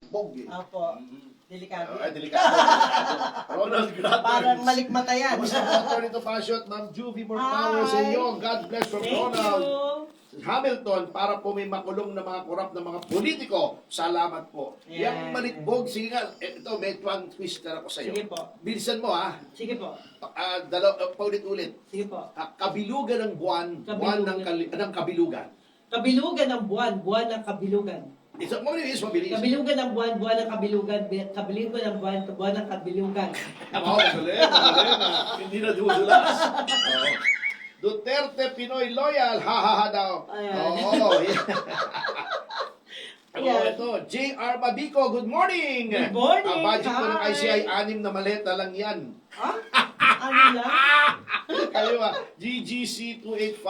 malitbog eh. Opo. Delikado. Ay, delikado. Ronald Gratter. Parang malikmata yan. Kamusta po, Attorney Topacio at Ma'am Juvie, more power sa inyo. God bless from Thank Ronald you. Hamilton, para po may makulong na mga korap na mga politiko. Salamat po. Yan. Yang malitbog, sige nga, ito, may twang twister ako sa iyo. Sige po. Bilisan mo ha. Sige po. Paulit-ulit. Sige po. Kabilugan ng buwan, buwan ng kabilugan. Kabilugan ng buwan, buwan ng kabilugan. Isa mo mabilis, mabilis. Kabilugan ng buwan, buwan ng kabilugan. Kabilugan ng buwan, buwan ng kabilugan. Magaling. Hindi na dudulas. Duterte Pinoy Loyal, ha daw. Ayan. Oo. Ayan. Ito, J.R. Babico, good morning. Good morning, Ang budget po ng hi. ICI, 6 na maleta lang yan. Ha? Ano lang? Kayo GGC 285.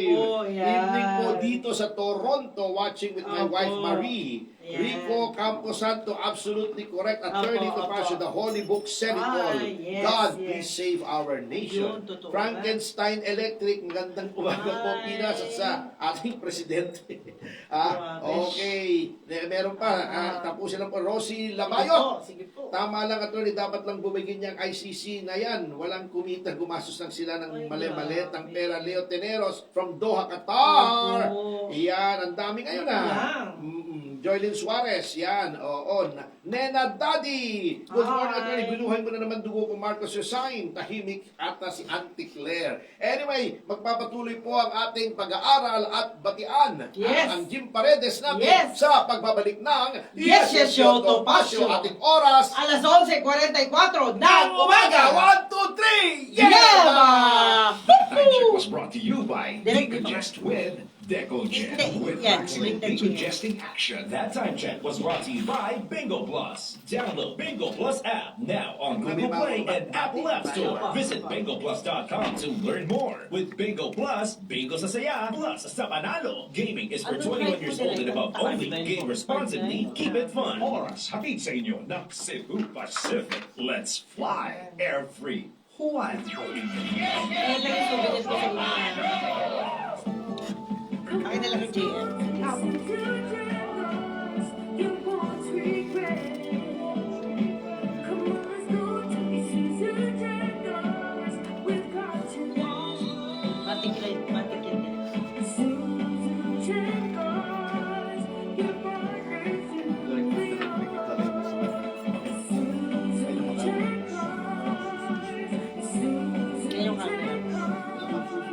Opo, yan. Evening po dito sa Toronto, watching with my Opo. wife Marie. Yan. Rico Camposanto, absolutely correct. Attorney Opo, Topacio, opo. the Holy Book Senator. Yes, God, yes. please save our nation. Yun, totoo Frankenstein Electric, magandang umaga po, Ay. Pinas, at sa ating presidente. Grabe. Okay. Meron pa. Tapusin lang po. Rosie Sige Labayot. po, sige po. Tama lang, attorney, dapat lang bumigyan niyang ICC na yan. Walang kumita, gumastos lang sila ng Ay, mali-malitang grabe. pera. Leo Teneros from Doha, Qatar. Opo. Yan, ang dami ngayon Yan. Joylyn Suarez, yan, oo. Nena Daddy, good morning, Hi. attorney. Binuhay mo na naman dugo ko, Marcos Yusain. Tahimik ata si Auntie Claire. Anyway, magpapatuloy po ang ating pag-aaral at batian. Yes. Ang Jim Paredes natin Yes. sa pagbabalik ng Yes, yes, yo, Topacio. Ating oras, Alas 11:44 ng umaga! 1, 2, 3, Yeah! Time check was brought to you by Direct- Decongest with DecoGen with Yeah, excellent direct- decongesting action. That time check was brought to you by Bingo Plus. Download Bingo Plus app now on Google Play and Apple App Store. Visit bingoplus.com to learn more. With Bingo Plus, bingo sa saya, plus sa panalo. Gaming is for 21 years old and above only. Game responsibly. Keep it fun. Oras, hatid sa inyo ng Cebu Pacific. Let's fly air free. Juan. Eh, lagi souvenir ko sa inyo. Akin na lang yung JM. Matik yan. Yan yung camera.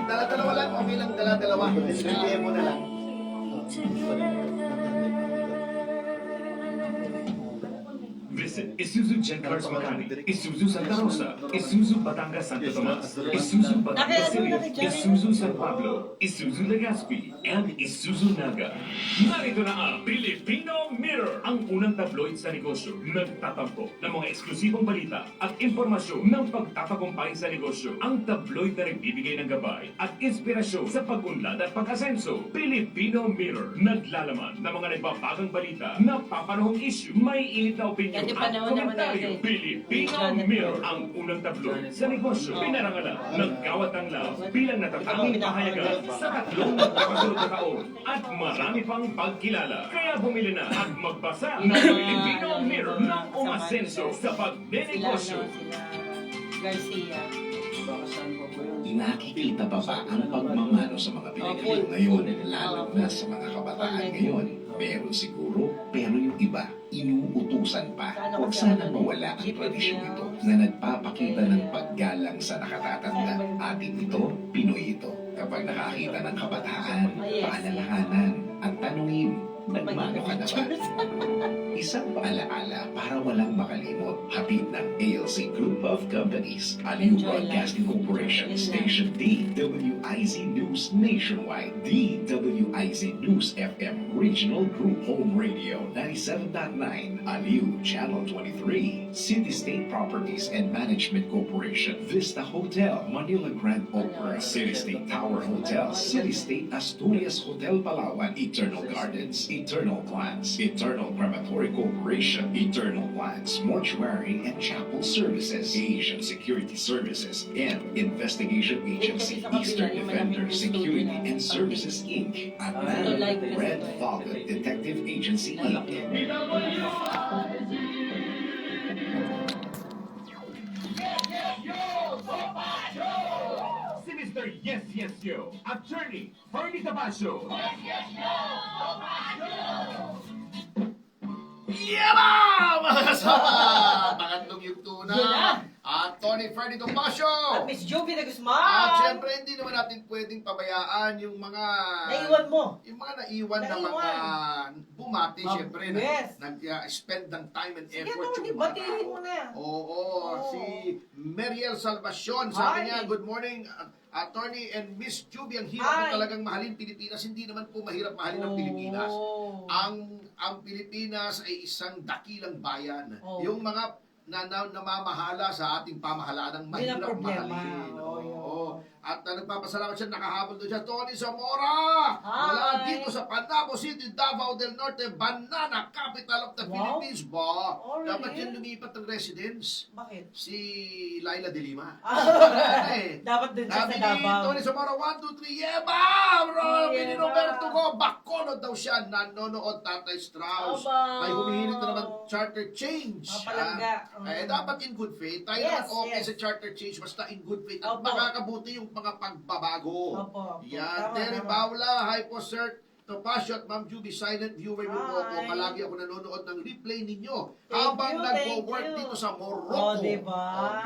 dala-dalawa lang, okay lang dala-dalawa. Distribute mo na lang. Visit Isuzu Jet Cars Makati, Isuzu Santa Rosa, Isuzu Batangas Santo Tomas, Isuzu Batangas City, Isuzu San Pablo, Isuzu Legazpi, and Isuzu Naga. Narito na ang Filipino Mirror, ang unang tabloid sa negosyo, nagtatampo ng mga eksklusibong balita at impormasyon ng pagtatagumpay sa negosyo. Ang tabloid na nagbibigay ng gabay at inspirasyon sa pag-unlad at pag-asenso. Filipino Mirror, naglalaman ng mga nagbabagang balita na papanahong issue, may init na opinion Yan yung at panahon naman komentaryo. natin. Filipino Mirror, ang unang tabloid sa negosyo. Pinarangalan ng Gawat ang Love bilang natatanging pahayagan sa 3 nagkakasunod na taon at marami pang pagkilala. Kaya bumili na at magbasa ng Filipino Mirror na umasenso sa pagnenegosyo. Sila Garcia. Nakikita pa ba ang pagmamano sa mga Pilipino ngayon, lalo na sa mga kabataan ngayon? Meron siguro, pero yung iba, inuutusan pa. Huwag sana mawala ang tradisyon ito na nagpapakita ng paggalang sa nakatatanda. Atin ito, Pinoy ito. Kapag nakakita ng kabataan, paalalahanan at tanungin, nagmano ka na ba? Isang paalaala para walang makalimot. Hatid ng ALC Group of Companies, Aliw Broadcasting Corporation, Station DWIZ News Nationwide, DWIZ News FM Regional Group Home Radio 97.9, Aliw Channel 23, City State Properties and Management Corporation, Vista Hotel, Manila Grand Opera, City State Tower Hotel, City State Asturias Hotel Palawan, Eternal Gardens, Eternal Plants, Eternal Crematory Corporation, Eternal Plants, Mortuary and Chapel Services, Asian Security Services, and Investigation Agency, Eastern Defender Security and Services Inc., and Red Velvet Detective Agency Inc. Sinister Yes Yes Yo, Attorney Fernie Tabasio. Yaba! Mga kasama! Magandang yugto Yun na. na. At Tony Fernie Tomasio. At Miss Jovi de Guzman. At syempre, hindi naman natin pwedeng pabayaan yung mga... Naiwan mo. Yung mga naiwan na Naiwan. mga bumati, syempre, yes. nag-spend ng time and Sige, effort Tony, yung mga batiin tao. mo na. Oo, Oo. si Meriel Salvacion, sabi Hi. niya, good morning, Attorney and Miss Juby, ang hirap Hi. mo talagang mahalin Pilipinas. Hindi naman po mahirap mahalin ang Pilipinas. Oh. Ang Pilipinas ay isang dakilang bayan. Oh. Yung mga namamahala sa ating pamahalaan ang Yun ang mahirap problema. mahalin. Oo, yun. Oo. At nagpapasalamat siya, nakahabol doon siya, Tony Zamora! Hi. Wala dito sa Panabo City, Davao del Norte, banana capital of the Wow. Philippines ba? Oh, really? Dapat yan lumipat ng residence. Bakit? Si Laila de Lima. Eh. Dapat din siya Sabi sa ni Davao. Tony Zamora, 1, 2, 3, yeba! Bro, Yeba. ni Roberto ko, bakonod daw siya, nanonood Tatay Strauss. Aba. Ay humihiling na naman charter change. Mapalangga. Eh, dapat in good faith. Tayo Yes, naman okay yes. sa charter change, basta in good faith. At Opo. makakabuti yung mga pagbabago. Opo. Yan. Tama, Terry tama. Paula, hi po sir. Topacio at Ma'am Juby, silent viewer niyo po ako. Hi. Palagi ako nanonood ng replay ninyo. Thank Habang you, nagwo-work thank you. dito sa Morocco. Oh, diba?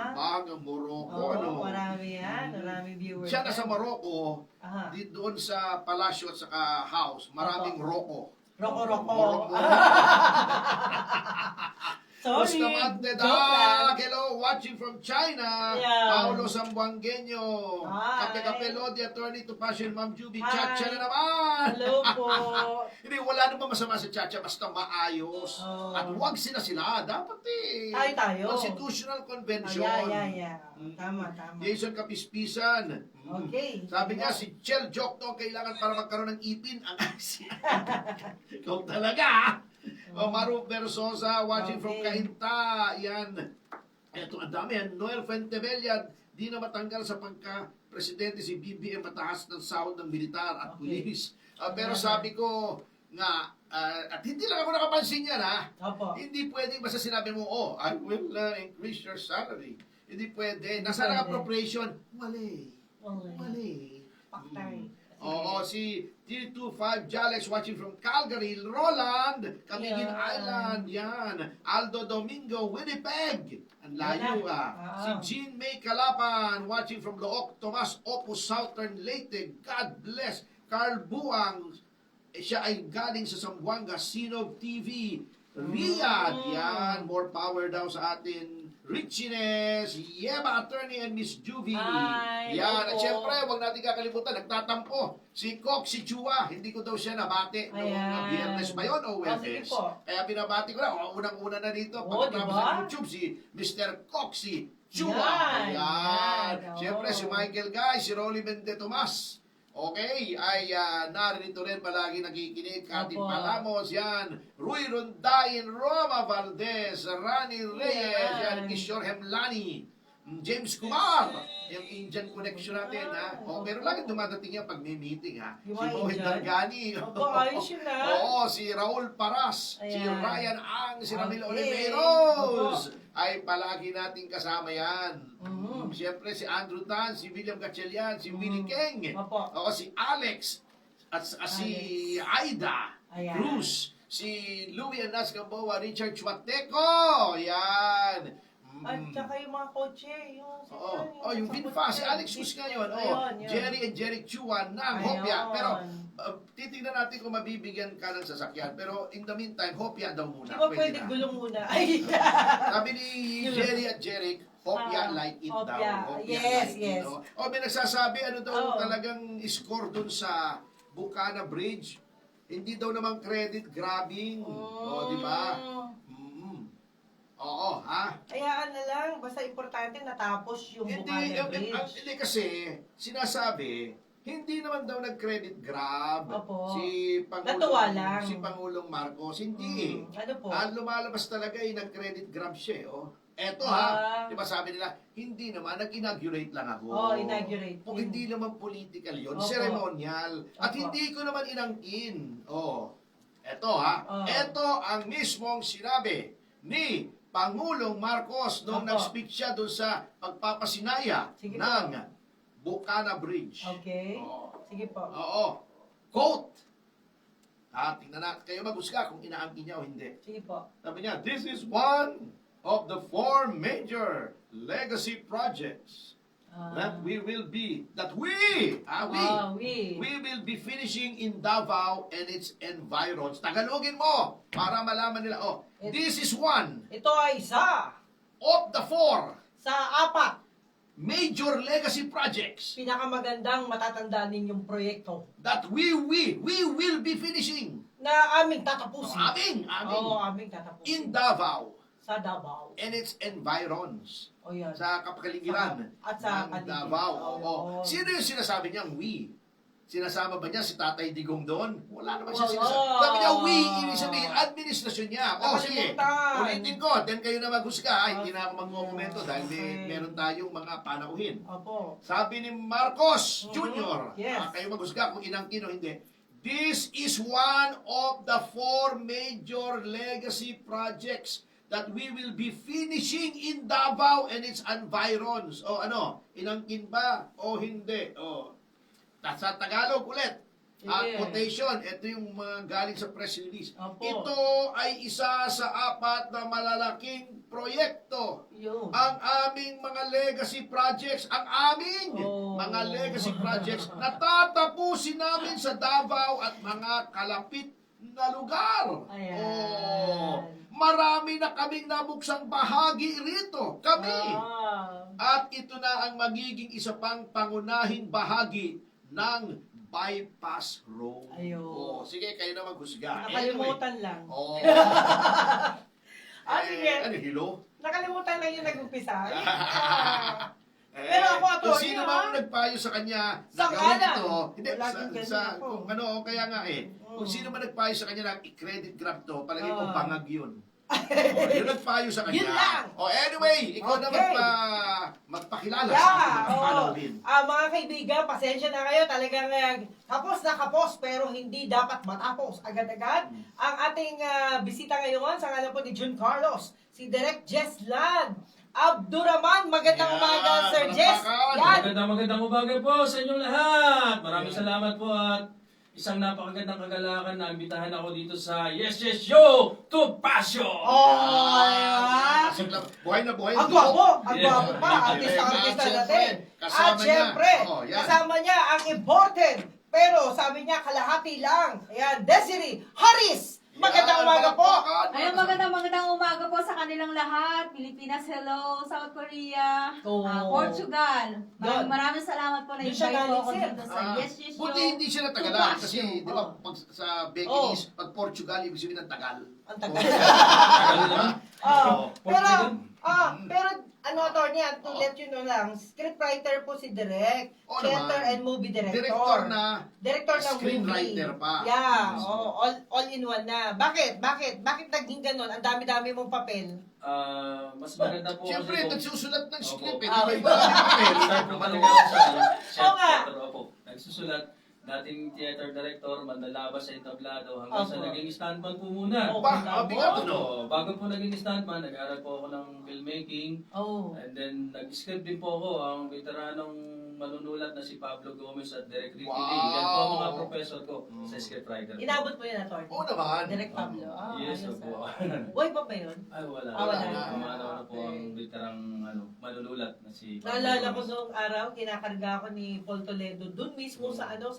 Diba? Ang Morocco, Oo, ano? marami yan. Marami viewers. Siya nasa yan. Morocco, Aha. di doon sa palasyo at saka house, maraming Rocco. Roko-roko. Sorry. Bustamante Joke lang. hello, watching from China. Yeah. Paulo Sambuangueño. Hi. Kape-kape Lodi, attorney to passion, Ma'am Juby. Hi. Chacha na naman. Hello po. Hindi, wala naman masama sa Chacha, basta maayos. Oh. At huwag sila. Dapat eh. Tayo. Constitutional Oh, Convention. yeah. Tama. Jason Kapispisan. Okay. Sabi niya, si Chel Jokto kailangan para magkaroon ng ipin ang Asia. Ikaw talaga. O Maru Versosa, watching from Okay. Cainta. Yan. Ito, ang dami yan. Noel Fuentebella, di na matanggal sa pagka-presidente si BBM, mataas ng sahod ng militar at Okay. pulis. Pero sabi ko nga, at hindi lang ako nakapansin yan ha. Opo. Hindi pwede basta sinabi mo, oh, I will increase your salary. Hindi pwede. Nasaan ang Pwede. appropriation? Mali. Okay. Mali. Paktay. Oo, si T25 Jalex watching from Calgary, Roland, Camiguin Yeah. Island, yan. Aldo Domingo, Winnipeg. Ang layo Wala. Si Jean May Calapan watching from Look, Tomas Opus Southern Leyte, God bless. Carl Buang, siya ay galing sa Zamboanga, Sinov TV. Riyadh, yan. More power daw sa atin. Richiness, Yeba Attorney and Miss Juvie. Hi, Yan, hello at po. syempre, huwag natin kakalimutan, nagtatampo. Si Kok, si Chua, hindi ko daw siya nabati noong Ayan. Biyernes ba yun o Oh, sige Webes? po. Kaya binabati ko na, unang-una na dito, Oh, pagkatapos diba? sa YouTube, si Mr. Kok, si Chua. Yan, Ayan. yan, Syempre, oh. si Michael Guy, si Rolly Mende Tomas. Okay, ay narinito rin palagi nakikinig. Katin Opo. Palamos, yan. Rui Rondain, Roma Valdez, Rani Reyes, yan. Kishore Hemlani, James Kumar, yung Indian connection natin, ha? Oh, pero lagi dumadating yan pag may meeting, ha? Yung Si mga Mohit Indian? Dargani. Opo, ayos yun, ha? Oo, si Raul Paras, si Ayan. Ryan Ang, si Ramil Okay. Oliveros. Ay palagi nating kasama yan. Mhm. Siyempre si Andrew Tan, si William Gatchalian, si Willie Keng. Opo. O si Alex at si Aida Ayan. Cruz, si Louie Anas Gamboa, Richard Chuateco. Yan. At saka yung mga kotse, yung... Oo. Oh, yung sa Vinfa, si kotse. Alex Cruz ngayon. Oh, Ayun, yun. Jerry and Jeric Chua ng Ayun. Hopia. Pero titignan natin kung mabibigyan ka ng sasakyan. Pero in the meantime, Hopia daw muna. Di ba Pwede pwede na. gulong muna? Ay, Sabi ni Jerry at Jeric, Hopia like it Hopia. daw. Hopia Yes, like yes. it. O may nagsasabi, ano daw Oo. talagang score dun sa Bucana Bridge. Hindi daw naman credit grabbing. O, di ba? Oo, ha? Hayaan na lang, basta importante natapos yung Buchanan Bridge. Hindi kasi, sinasabi, hindi naman daw nag-credit grab Opo. Pangulong, Natuwa lang. si Pangulong Marcos. Hindi eh. Ano po? Ang lumalabas talaga ay nag-credit grab siya. Oh. Eto Ah. di ba sabi nila, hindi naman, nag-inaugurate lang ako. Oh, inaugurate. Kung hindi naman political yun, Opo. ceremonial. At Opo. hindi ko naman inangkin. Oh. Eto Oh. Eto ang mismong sinabi ni Pangulong Marcos nung Opo. nag-speak siya doon sa pagpapasinaya Sige po. ng Buchanan Bridge. Okay. Oo. Sige po. Oo. Quote. Tingnan natin kayo maghusga kung inaangkin niya o hindi. Sige po. Sabi niya, this is one of the 4 major legacy projects that we will be will be finishing in Davao and its environs. Tagalogin mo para malaman nila, this is one Ito ay isa of the 4 sa 4 major legacy projects pinakamagandang matatandaan ninyong proyekto that we will be finishing. na aming tatapusin. Aming Oo, aming tatapusin. in Davao Sa Davao. and its environs. O yan. Sa kapaligiran At sa ng paligid. Davao. Oo. Oo. Sino yung sinasabi niyang we? Sinasama ba niya si Tatay Digong doon? Wala naman siya Wala. sinasabi. Sabi niya, we, ibig sabihin, administrasyon niya. Sige, Nakalimutan. ulitin ko, then kayo na maghusga. Hindi na ako magmokomento dahil Okay. meron tayong mga panauhin. Opo. Sabi ni Marcos Jr., Yes. kayo maghusga kung inangkin o hindi. This is one of the 4 major legacy projects that we will be finishing in Davao and its environs. O ano, inangkin ba o hindi? O, sa Tagalog ulit. Sige. Quotation, ito yung mga galing sa press release. Opo. Ito ay isa sa 4 na malalaking proyekto. Yun. Ang aming mga legacy projects, ang aming Oh. mga legacy projects na tatapusin namin sa Davao at mga kalapit na lugar. Ayan. Oh, marami na kaming nabuksang bahagi rito. Kami. At ito na ang magiging isa pang pangunahing bahagi ng bypass road. Ayun. Oh, sige, kayo na maghusga. Nakalimutan lang. Oh. Sige. Ano, hilo? Nakalimutan lang yung nag-umpisa. Eh, Pero ako, kung Tony, sino ha? mang nagpayo sa kanya na Sa gawin kanan. ito, hindi, Wala din ganun ako. kung ano, kaya nga kung sino man nagpayo sa kanya na i-credit grab to, palagay ko bangag yun. Yung nagpayo sa kanya. Yun lang. Anyway, ikaw na Okay. magpakilala sa Yeah, ating mga oo. panauhin. Mga kaibigan, pasensya na kayo. Talagang kapos na kapos, pero hindi dapat matapos agad-agad. Ang ating bisita ngayon, sa ngalan po ni Jun Carlos, si Direk Jess Lan Abduraman. Magandang Yeah, umaga, Sir Jess. palakpakan. Yan. Magandang umaga po sa inyong lahat. Maraming salamat po at isang napakagandang kagalakan na imbitahan ako dito sa Yes Yes Show to Passion. Oh, ayan. Buhay na buhay. Ang gwapo, ang Yeah. gwapo pa, artista At natin. kasama At syempre, niya. Yan. kasama niya ang important, pero sabi niya kalahati lang. Ayan, Desiree Haris. Magandang umaga po. Ayun, magandang umaga po sa kanilang lahat. Pilipinas, hello. South Korea, Oh. Portugal. Yun. Maraming salamat po na Doon siya invite po ako galing, sir. dito sa Yes Yes Show. Buti hindi siya natagalan to kasi Passion. di ba pag sa Beginese, pag Portugal ibig sabihin ng tagal. Ang tagal. Tagal naman. Pero, Portugal. pero ano, attorney, to let you know lang, scriptwriter po si Direk, Oo theater naman. and movie director. Director na Director ng screenwriter movie. pa. Yeah, Yes. all in one na. Bakit naging ganun? Ang dami-dami mong papel. Mas maganda po Siyempre, kasi nagsusulat ng Opo. script. Ah, Di ba iba papel? start po talaga ako sa Oo nga. theater. Opo. Nagsusulat, dating theater director, manlalabas sa entablado, hanggang sa Opo. naging stuntman po muna. Opo. Bigat Opo. no? Bago po naging stuntman, nag-aral po ako ng filmmaking. Oh. And then, nag-script din po ako ang veteranong manunulat na si Pablo Gomez at Derek Ricky Wow. Lee. Yan po ang mga professor ko sa scriptwriter. Inabot mo yun, attorney? Oo naman. Direk Pablo. Yes, ayos, opo. Buhay pa ba yun? Ay, wala. Ah, wala na. Umano na po Okay. ang veterang manunulat na si Pablo Naalala ko Gomez. noong araw, kinakarga ako ni Paul Toledo. Doon mismo sa Yung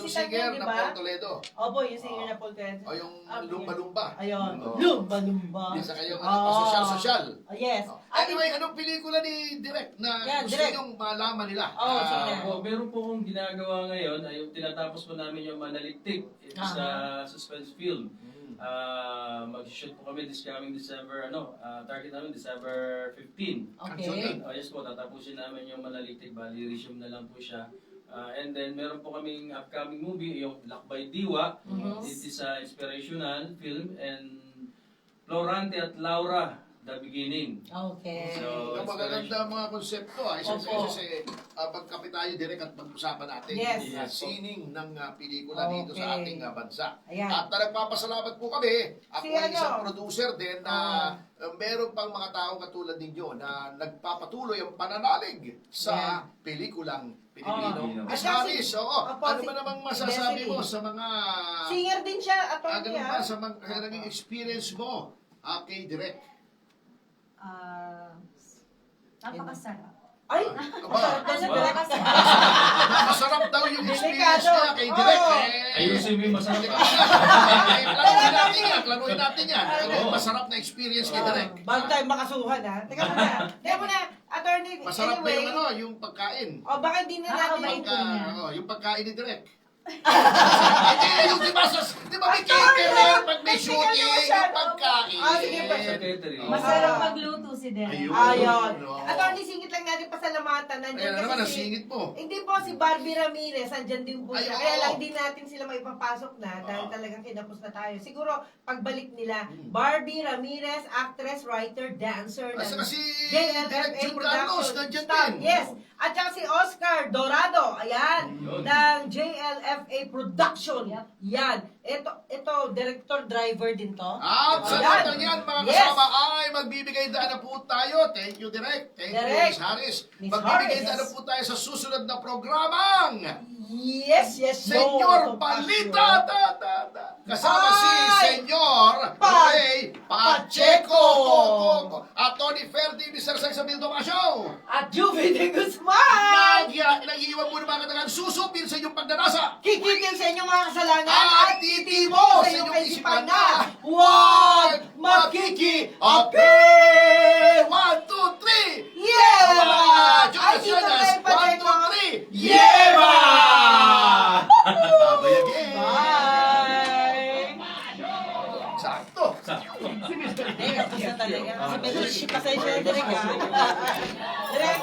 Isitan singer yun, di na ba? Paul Toledo. Opo, yung singer na Paul Toledo. O yung Ah, lumba-lumba. Ayun. Oo. Lumba-lumba. Yung sa kayo, Ah. sosyal-sosyal. Yes. Anyway, anong pelikula ni Direk na Yan, gusto Direk. niyong malaman nila? Oh, Pasok na. Meron po akong ginagawa ngayon, ay yung tinatapos po namin yung Manaliktik. Ito sa suspense film. Mag-shoot po kami this coming December, target namin December 15. Okay. Yes po, tatapusin namin yung Manaliktik, bali resume na lang po siya. And then meron po kaming upcoming movie, yung Lakbay Diwa. It is a inspirational film, and Florante at Laura, The Beginning. Okay. So, Ang magaganda mga konsepto, kasi pagkapit tayo direct at pag-usapan natin Yes. yung sining ng pelikula dito sa Okay. ating bansa. Ayan. At nagpapasalamat po kami. Ako Si ay isang ano? producer din na meron pang mga tao katulad ninyo na nagpapatuloy ang pananalig sa pelikulang Pilipino. At Miss saka Maris, Opo, ano ba namang masasabi Desiree. mo sa mga Singer din siya, attorney ganun ba, sa mga naging experience mo kay Direk? Napakasarap. Ay! Aba, Napakasarap. masarap daw yung experience niya kay Direk. ayusin mo yung masarap. Planuhin natin yan. Oo. Masarap na experience kay Direk. Bago tayo makasuhan ha. Teka muna, attorney, Masarap ba anyway. yung pagkain? O baka hindi na natin Nakakabait po niya. Yung pagkain ni Direk. Yung di ba may caterer pag may shooting, yung pagkain. Sige pa. Secretary. Masarap magluto si Derek. Ayun. No. Attorney, singit lang natin pasalamatan. Nandiyan Ayan naman, ang kasi singit mo. Hindi po, si Barbie Ramirez, andyan din po Ay, siya. oo. Kaya lang hindi natin sila maipapasok na dahil talagang kinapos na tayo. Siguro, pagbalik nila, Barbie Ramirez, actress, writer, dancer, At saka si JLFA Direk June Carlos, Production. nandyan Staff, din. Yes. At saka si Oscar Dorado, ayan, Yun. ng JLFA Production. Yep. Yan. Ito, director, driver din to. At sa Ayan. lahat ng yan, mga Yes. kasama ay magbibigay daan na po tayo. Thank you, Direk. Thank you, Direk. Miss Harris. Miss Magbibigay Harris. daan na po tayo sa susunod na programang Yes, Senyor no, Balita. Kasama si Ay! Senyor Ray Pacheco. At Tony Ferdi, Mr. Sexabil Tomasio. At Juvie de Guzman! Nag-iwan mo ng mga katagang susupin sa inyong pagdarasa. Kikitil sa inyong mga kasalanan At at titibo sa inyong kaisipan na huwag makiki-api! 1, 2, 3! Yeah! Jonas, Ay, dito Jonas! tayo, 1, Pacheco. 2, 3! Yeba! Bye! Sakto! Teka, tapos na talaga. Kasi pasensya na direct ha. Direct.